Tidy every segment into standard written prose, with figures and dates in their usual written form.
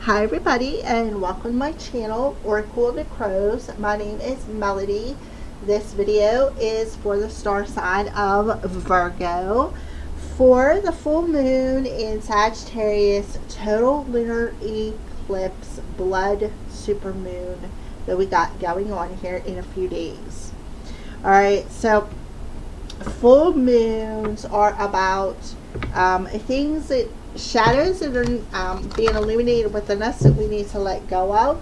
Hi everybody and welcome to my channel, Oracle of the Crows. My name is Melody. This video is for the star sign of Virgo. For the full moon in Sagittarius, total lunar eclipse, blood supermoon that we got going on here in a few days. Alright, so full moons are about things that shadows that are being illuminated within us that we need to let go of.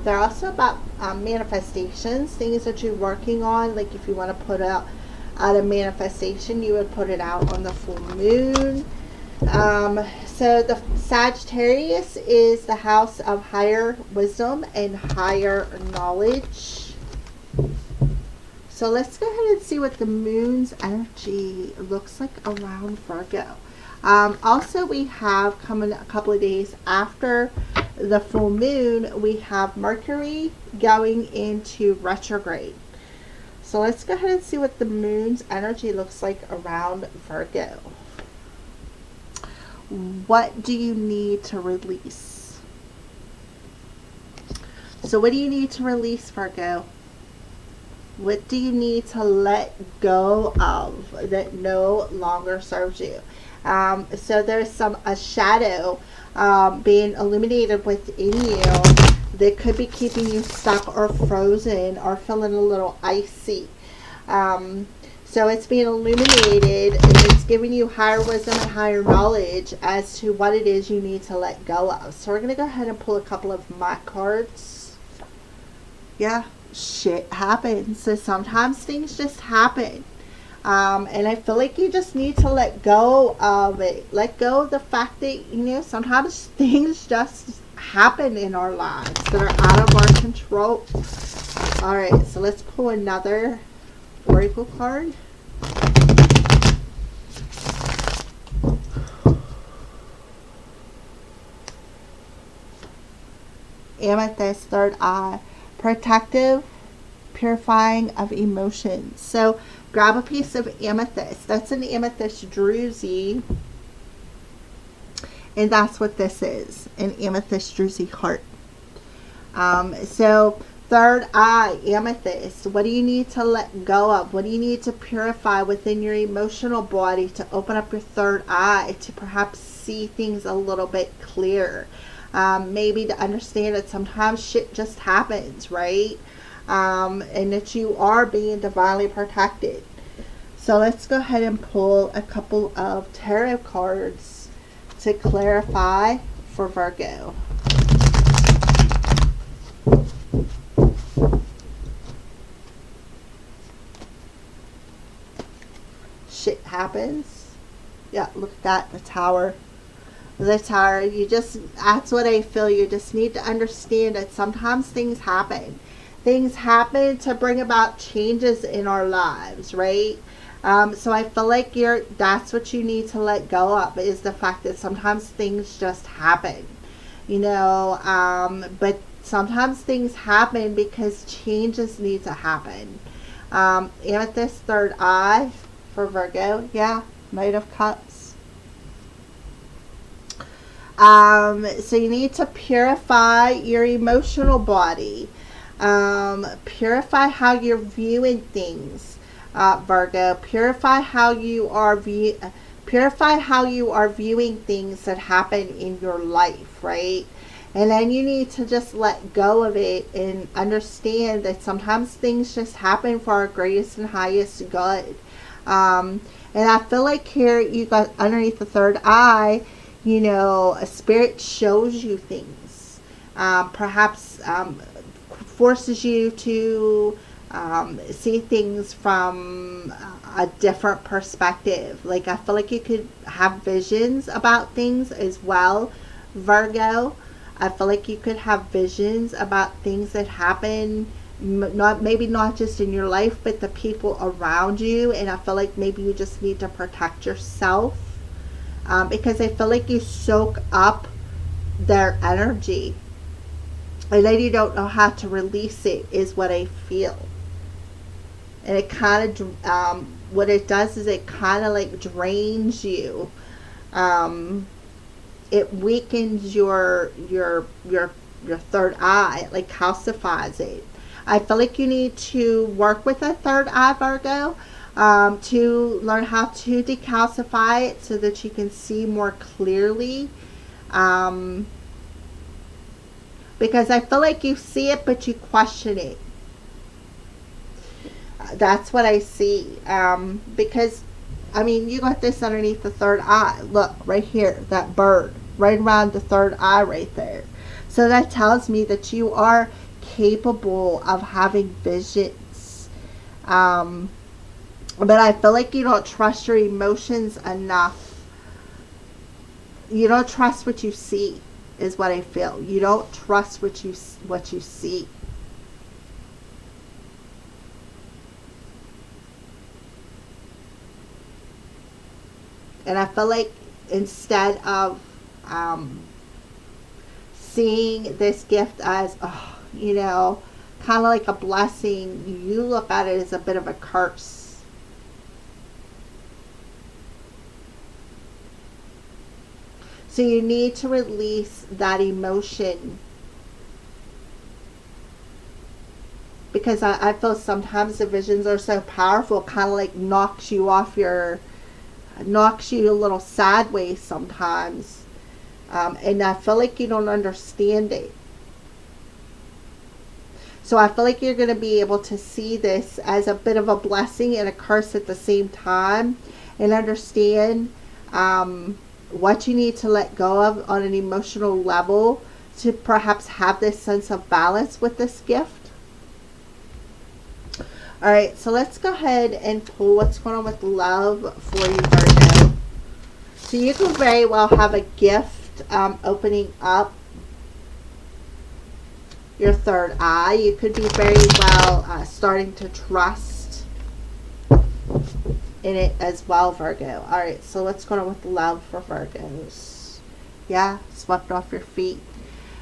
They're also about manifestations, things that you're working on. Like if you want to put out a manifestation, you would put it out on the full moon. So the Sagittarius is the house of higher wisdom and higher knowledge. So let's go ahead and see what the moon's energy looks like around Virgo. Also, we have coming a couple of days after the full moon, we have Mercury going into retrograde. So let's go ahead and see what the moon's energy looks like around Virgo. What do you need to release? So what do you need to release, Virgo? What do you need to let go of that no longer serves you? So there's a shadow being illuminated within you that could be keeping you stuck or frozen or feeling a little icy. So it's being illuminated and it's giving you higher wisdom and higher knowledge as to what it is you need to let go of. So we're going to go ahead and pull a couple of my cards. Yeah, shit happens. So sometimes things just happen. And I feel like you just need to let go of it. Let go of the fact that, sometimes things just happen in our lives that are out of our control. Alright, so let's pull another oracle card. Amethyst, third eye. Protective, purifying of emotions. So grab a piece of amethyst. That's an amethyst druzy. And that's what this is. An amethyst druzy heart. So third eye, amethyst. What do you need to let go of? What do you need to purify within your emotional body to open up your third eye to perhaps see things a little bit clearer? Maybe to understand that sometimes shit just happens, right? And that you are being divinely protected. So let's go ahead and pull a couple of tarot cards to clarify for Virgo. Shit happens. Yeah, look at that, the tower. The tower, that's what I feel. You just need to understand that sometimes things happen. Things happen to bring about changes in our lives, right? So I feel like that's what you need to let go of, is the fact that sometimes things just happen, but sometimes things happen because changes need to happen. Amethyst, third eye for Virgo. Yeah, Knight of Cups. So you need to purify your emotional body. Purify how you're viewing things, Virgo. Purify how you are viewing things that happen in your life, right? And then you need to just let go of it and understand that sometimes things just happen for our greatest and highest good. And I feel like here you got underneath the third eye, a spirit shows you things, perhaps forces you to see things from a different perspective. Like I feel like you could have visions about things as well, Virgo. I feel like you could have visions about things that happen, maybe not just in your life, but the people around you. And I feel like maybe you just need to protect yourself, because I feel like you soak up their energy. And then you don't know how to release it, is what I feel. And it kind of, what it does is it kind of like drains you. it weakens your third eye. It like calcifies it. I feel like you need to work with a third eye, Virgo, to learn how to decalcify it so that you can see more clearly. Because I feel like you see it, but you question it. That's what I see. Because, I mean, you got this underneath the third eye. Look, right here, that bird, right around the third eye right there. So that tells me that you are capable of having visions. But I feel like you don't trust your emotions enough. You don't trust what you see, is what I feel. You don't trust what you see. And I feel like instead of seeing this gift as, oh, you know, kind of like a blessing, you look at it as a bit of a curse. So you need to release that emotion. Because I feel sometimes the visions are so powerful, kind of like knocks you a little sideways sometimes. And I feel like you don't understand it. So I feel like you're going to be able to see this as a bit of a blessing and a curse at the same time, and understand what you need to let go of on an emotional level to perhaps have this sense of balance with this gift. Alright, so let's go ahead and pull what's going on with love for you, Virgo. So you could very well have a gift opening up your third eye. You could be very well starting to trust in it as well, Virgo. Alright, so what's going on with love for Virgos? Yeah, swept off your feet.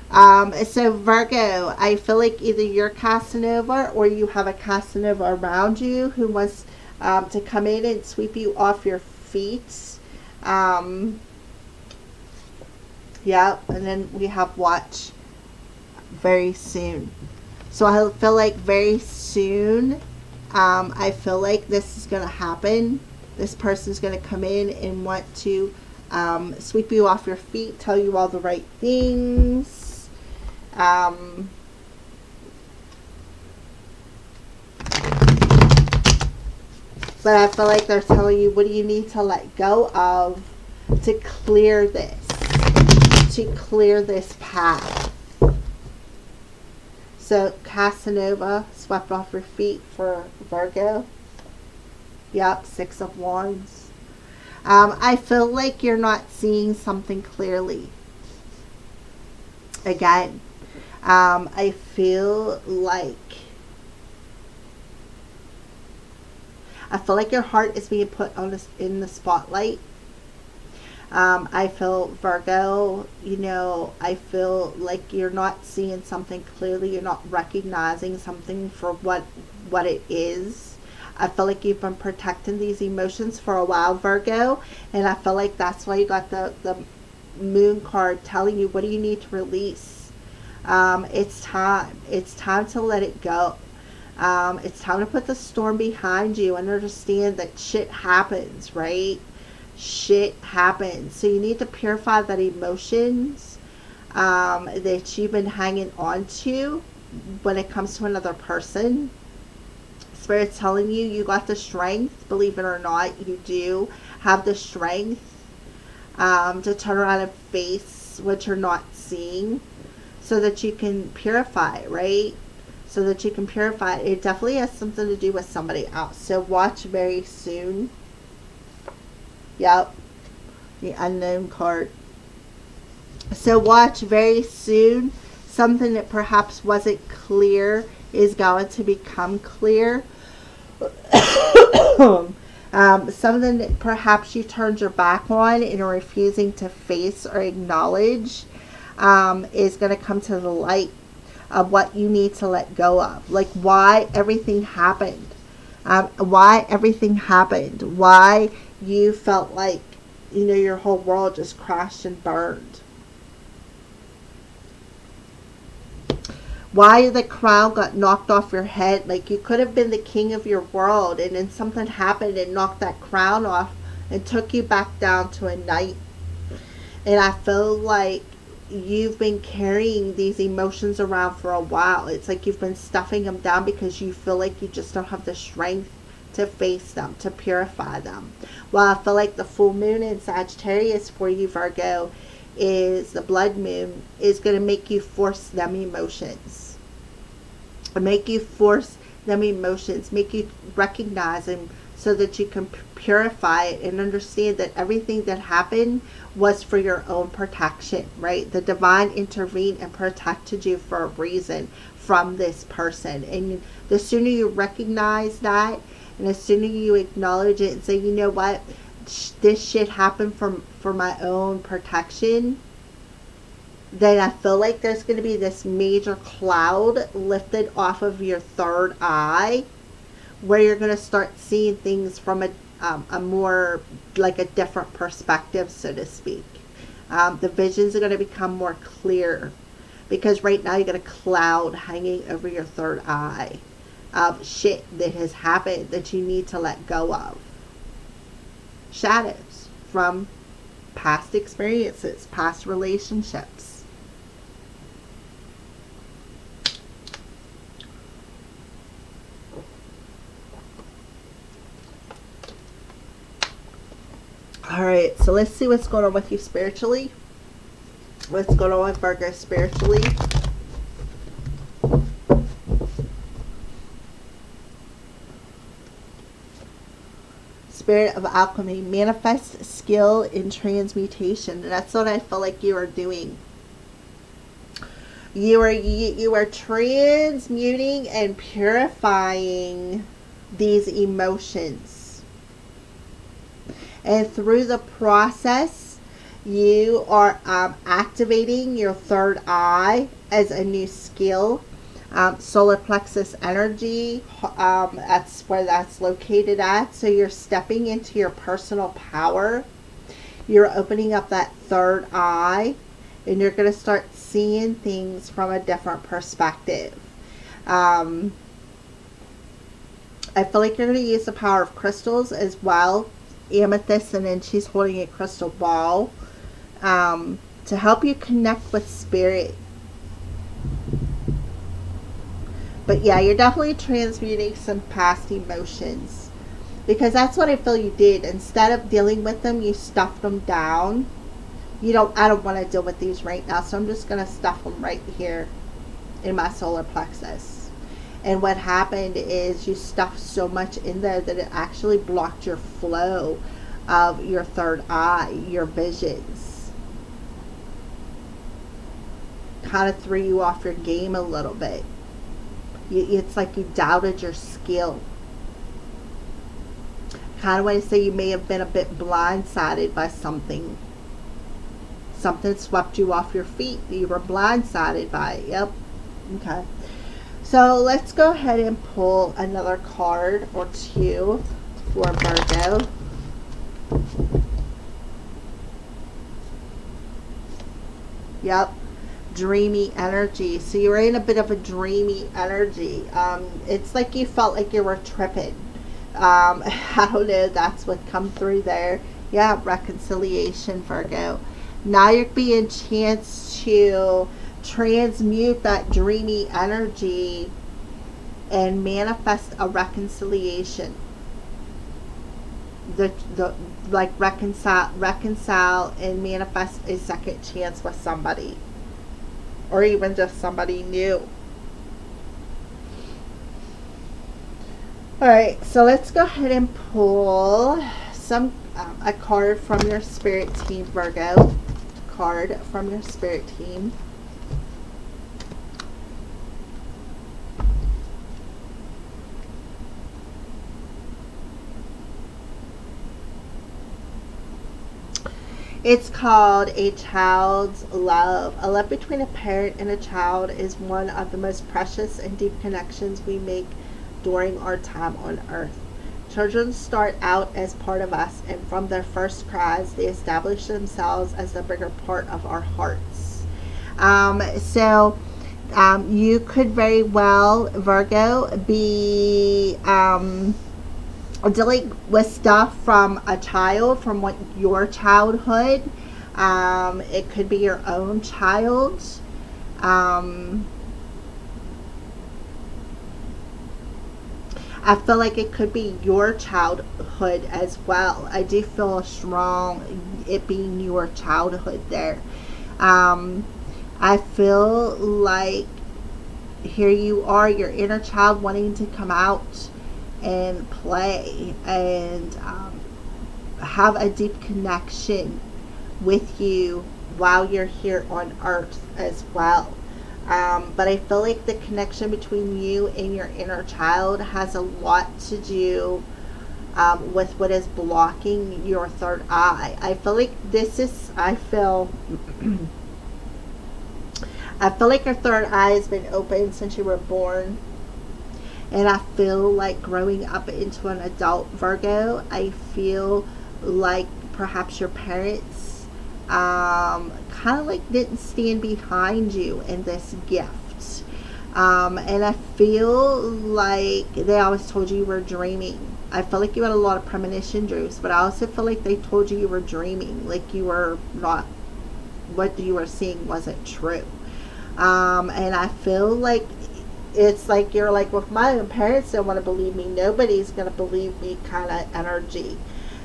So Virgo, I feel like either you're Casanova or you have a Casanova around you who wants to come in and sweep you off your feet. Yeah, and then we have watch very soon. So I feel like very soon, I feel like this is going to happen. This person's going to come in and want to sweep you off your feet, tell you all the right things. But I feel like they're telling you, what do you need to let go of to clear this? To clear this path. So Casanova, swept off your feet for Virgo. Yep, Six of Wands. I feel like you're not seeing something clearly. Again, I feel like your heart is being put on this in the spotlight. I feel, Virgo, you know, I feel like you're not seeing something clearly. You're not recognizing something for what it is. I feel like you've been protecting these emotions for a while, Virgo, and I feel like that's why you got the Moon card telling you, what do you need to release? It's time. It's time to let it go. It's time to put the storm behind you and understand that shit happens, right? Shit happens. So you need to purify that emotions that you've been hanging on to when it comes to another person. Spirit's telling you, you got the strength, believe it or not, you do have the strength to turn around and face what you're not seeing so that you can purify, right? So that you can purify it. It definitely has something to do with somebody else. So watch very soon. Yep. The Unknown card. So watch very soon. Something that perhaps wasn't clear is going to become clear. Something that perhaps you turned your back on and are refusing to face or acknowledge is going to come to the light of what you need to let go of. Like why everything happened. Why everything happened. Why you felt like, you know, your whole world just crashed and burned. why the crown got knocked off your head. Like, you could have been the king of your world, and then something happened and knocked that crown off and took you back down to a knight. And I feel like you've been carrying these emotions around for a while. It's like you've been stuffing them down because you feel like you just don't have the strength to face them, to purify them. Well, I feel like the full moon in Sagittarius for you, Virgo, is the blood moon, is going to make you force them emotions. Make you force them emotions. Make you recognize them so that you can purify it and understand that everything that happened was for your own protection, right? The divine intervened and protected you for a reason from this person. And the sooner you recognize that, and the sooner you acknowledge it and say, you know what, this shit happened for my own protection, then I feel like there's going to be this major cloud lifted off of your third eye, where you're going to start seeing things from a more, like a different perspective, so to speak. The visions are going to become more clear, because right now you got a cloud hanging over your third eye of shit that has happened that you need to let go of. Shadows from past experiences, past relationships. Alright, so let's see what's going on with you spiritually. What's going on with Virgo spiritually? Spirit of alchemy, manifest skill in transmutation. And that's what I feel like you are doing. You are transmuting and purifying these emotions. And through the process, you are activating your third eye as a new skill. Solar plexus energy, that's where that's located at. So you're stepping into your personal power. You're opening up that third eye, and you're going to start seeing things from a different perspective. I feel like you're going to use the power of crystals as well. Amethyst, and then she's holding a crystal ball to help you connect with spirit. But yeah, you're definitely transmuting some past emotions, because that's what I feel you did. Instead of dealing with them, you stuffed them down. I don't want to deal with these right now, so I'm just going to stuff them right here in my solar plexus. And what happened is you stuffed so much in there that it actually blocked your flow of your third eye, your visions. Kind of threw you off your game a little bit. It's like you doubted your skill. Kind of want to say you may have been a bit blindsided by something. Something swept you off your feet. You were blindsided by it. Yep. Okay. So let's go ahead and pull another card or two for Virgo. Yep. Dreamy energy. So you're in a bit of a dreamy energy. It's like you felt like you were tripping. I don't know, that's what come through there. Yeah, reconciliation, Virgo. Now you're being chance to transmute that dreamy energy and manifest a reconciliation. Like reconcile and manifest a second chance with somebody, or even just somebody new. Alright, so let's go ahead and pull a card from your spirit team, Virgo. Card from your spirit team. It's called A Child's Love. A love between a parent and a child is one of the most precious and deep connections we make during our time on earth. Children start out as part of us, and from their first cries, they establish themselves as the bigger part of our hearts. So You could very well, Virgo, be dealing with stuff from a child, from what your childhood. It could be your own child. I feel like it could be your childhood as well. I do feel strong it being your childhood there. I feel like here you are, your inner child wanting to come out and play and have a deep connection with you while you're here on earth as well. But I feel like the connection between you and your inner child has a lot to do with what is blocking your third eye. I feel like I feel like your third eye has been open since you were born. And I feel like growing up into an adult, Virgo, I feel like perhaps your parents kind of like didn't stand behind you in this gift. And I feel like they always told you were dreaming. I feel like you had a lot of premonition dreams, but I also feel like they told you were dreaming, like you were not, what you were seeing wasn't true. And I feel like it's like you're like, well, if my own parents don't want to believe me, nobody's going to believe me kind of energy.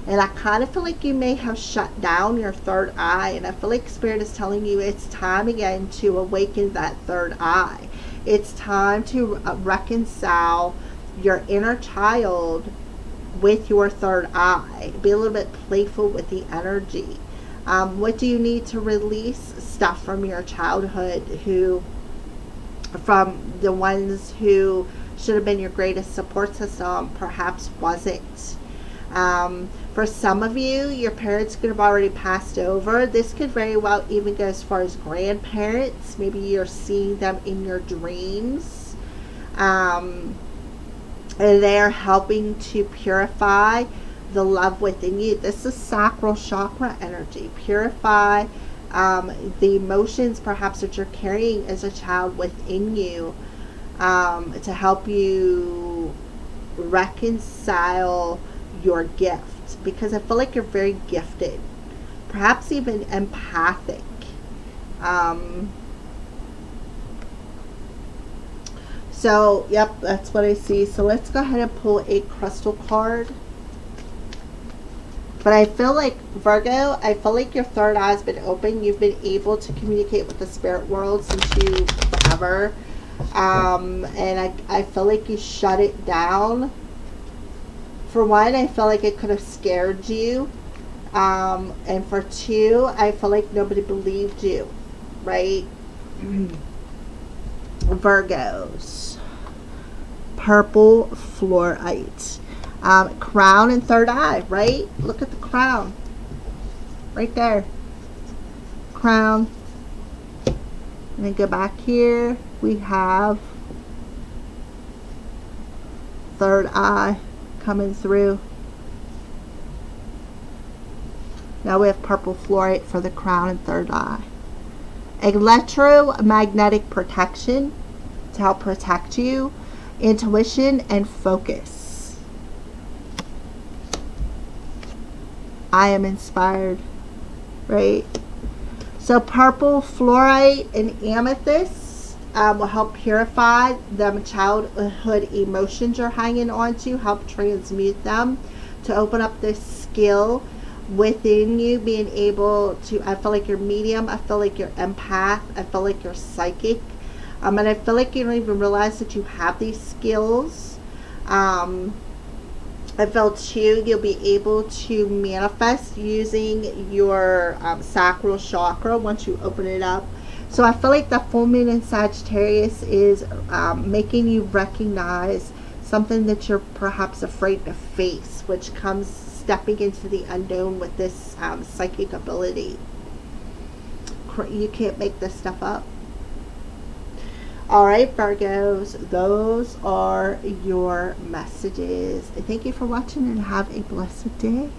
And I kind of feel like you may have shut down your third eye. And I feel like Spirit is telling you it's time again to awaken that third eye. It's time to reconcile your inner child with your third eye. Be a little bit playful with the energy. What do you need to release? Stuff from your childhood, from the ones who should have been your greatest support system, perhaps wasn't. For some of you, your parents could have already passed over. This could very well even go as far as grandparents. Maybe you're seeing them in your dreams. And they're helping to purify the love within you. This is sacral chakra energy. Purify the emotions perhaps that you're carrying as a child within you, to help you reconcile your gift, because I feel like you're very gifted, perhaps even empathic. So yep, that's what I see. So let's go ahead and pull a crystal card. But I feel like, Virgo, I feel like your third eye has been open. You've been able to communicate with the spirit world since you forever. And I feel like you shut it down. For one, I feel like it could have scared you. And for two, I feel like nobody believed you. Right? Virgos. Purple fluorite. Crown and third eye, right? Look at the crown. Right there. Crown. And then go back here. We have third eye coming through. Now we have purple fluorite for the crown and third eye. Electromagnetic protection to help protect you. Intuition and focus. I am inspired, right? So purple fluorite and amethyst will help purify the childhood emotions you're hanging on to, help transmute them, to open up this skill within you, being able to, I feel like you're medium, I feel like you're empath, I feel like you're psychic, and I feel like you don't even realize that you have these skills. I feel too, you'll be able to manifest using your sacral chakra once you open it up. So I feel like the full moon in Sagittarius is making you recognize something that you're perhaps afraid to face, which comes stepping into the unknown with this psychic ability. You can't make this stuff up. All right, Virgos, those are your messages. Thank you for watching and have a blessed day.